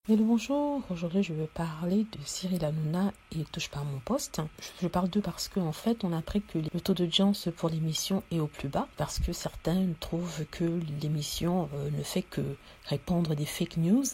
Hello, bonjour, aujourd'hui je vais parler de Cyril Hanouna et Touche pas à mon poste. Je parle d'eux parce qu'en fait on a appris que le taux d'audience pour l'émission est au plus bas parce que certains trouvent que l'émission ne fait que répandre des fake news.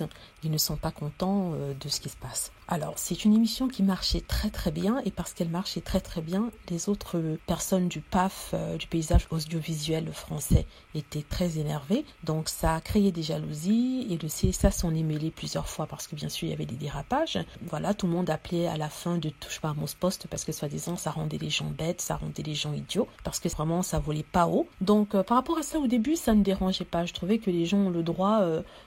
Ils ne sont pas contents de ce qui se passe. Alors c'est une émission qui marchait très très bien et parce qu'elle marchait très très bien, les autres personnes du PAF, du paysage audiovisuel français, étaient très énervées. Donc ça a créé des jalousies et le CSA s'en est mêlé plusieurs fois parce que bien sûr il y avait des dérapages. Voilà, tout le monde appelait à la fin de Touche pas à mon poste parce que soi-disant ça rendait les gens bêtes, ça rendait les gens idiots, parce que vraiment ça volait pas haut. Donc par rapport à ça au début ça ne dérangeait pas, je trouvais que les gens ont le droit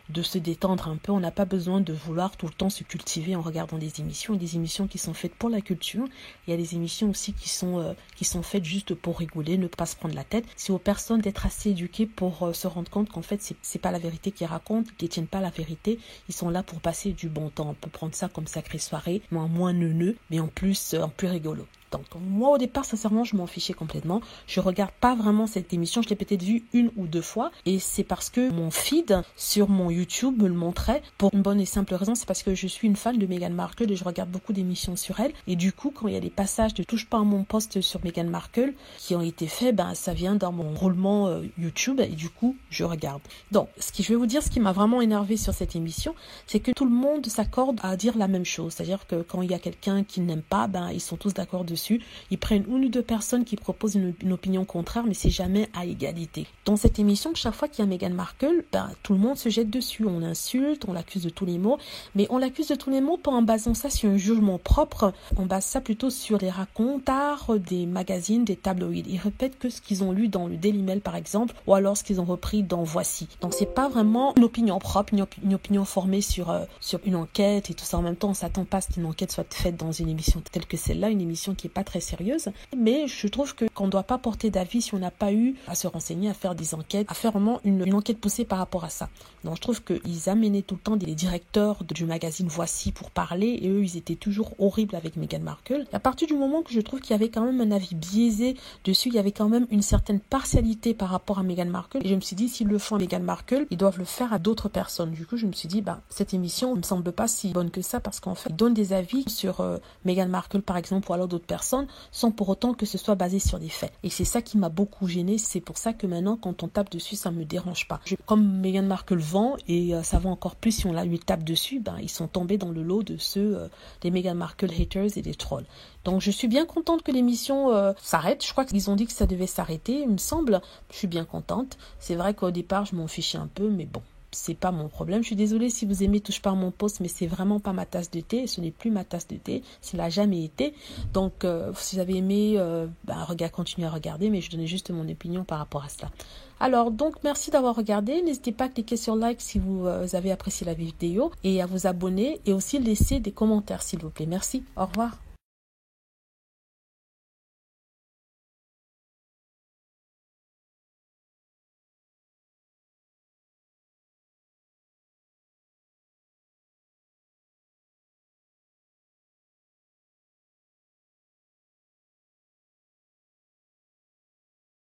de se détendre un peu, on n'a pas besoin de vouloir tout le temps se cultiver en regardant des émissions qui sont faites pour la culture. Il y a des émissions aussi qui sont faites juste pour rigoler, ne pas se prendre la tête. C'est aux personnes d'être assez éduquées pour se rendre compte qu'en fait c'est pas la vérité qu'ils racontent, ils détiennent pas la vérité, ils sont là pour passer du bon temps. On peut prendre ça comme sacrée soirée, mais en moins neuneux, mais en plus rigolo. Donc moi au départ sincèrement je m'en fichais complètement, je regarde pas vraiment cette émission, je l'ai peut-être vue une ou deux fois et c'est parce que mon feed sur mon YouTube me le montrait pour une bonne et simple raison, c'est parce que je suis une fan de Meghan Markle et je regarde beaucoup d'émissions sur elle et du coup quand il y a des passages de Touche pas à mon poste sur Meghan Markle qui ont été faits, ça vient dans mon roulement YouTube et du coup je regarde. Donc je vais vous dire ce qui m'a vraiment énervé sur cette émission, c'est que tout le monde s'accorde à dire la même chose, c'est-à-dire que quand il y a quelqu'un qui n'aime pas, ils sont tous d'accord dessus. Ils prennent une ou deux personnes qui proposent une opinion contraire, mais c'est jamais à égalité. Dans cette émission, chaque fois qu'il y a Meghan Markle, tout le monde se jette dessus. On l'insulte, on l'accuse de tous les maux, mais on l'accuse de tous les maux pas en basant ça sur un jugement propre. On base ça plutôt sur les racontards des magazines, des tabloïds. Ils répètent que ce qu'ils ont lu dans le Daily Mail, par exemple, ou alors ce qu'ils ont repris dans Voici. Donc c'est pas vraiment une opinion propre, une opinion formée sur une enquête et tout ça. En même temps, on s'attend pas à ce qu'une enquête soit faite dans une émission telle que celle-là, une émission qui est pas très sérieuse, mais je trouve qu'on ne doit pas porter d'avis si on n'a pas eu à se renseigner, à faire des enquêtes, à faire vraiment une enquête poussée par rapport à ça. Donc je trouve qu'ils amenaient tout le temps des directeurs du magazine Voici pour parler et eux ils étaient toujours horribles avec Meghan Markle. Et à partir du moment que je trouve qu'il y avait quand même un avis biaisé dessus, il y avait quand même une certaine partialité par rapport à Meghan Markle et je me suis dit s'ils le font à Meghan Markle, ils doivent le faire à d'autres personnes. Du coup je me suis dit cette émission ne me semble pas si bonne que ça parce qu'en fait ils donnent des avis sur Meghan Markle par exemple ou alors d'autres personnes sans pour autant que ce soit basé sur des faits. Et c'est ça qui m'a beaucoup gênée. C'est pour ça que maintenant, quand on tape dessus, ça me dérange pas. Comme Meghan Markle vend, et ça va encore plus si on lui tape dessus, ils sont tombés dans le lot de ceux des Meghan Markle haters et des trolls. Donc je suis bien contente que l'émission s'arrête. Je crois qu'ils ont dit que ça devait s'arrêter, il me semble. Je suis bien contente. C'est vrai qu'au départ, je m'en fichais un peu, mais bon. C'est pas mon problème. Je suis désolée si vous aimez Touche pas à mon poste, mais c'est vraiment pas ma tasse de thé. Ce n'est plus ma tasse de thé. Ça l'a jamais été. Donc, si vous avez aimé, continuez à regarder, mais je donnais juste mon opinion par rapport à cela. Alors, donc, merci d'avoir regardé. N'hésitez pas à cliquer sur like si vous avez apprécié la vidéo et à vous abonner et aussi laisser des commentaires, s'il vous plaît. Merci. Au revoir.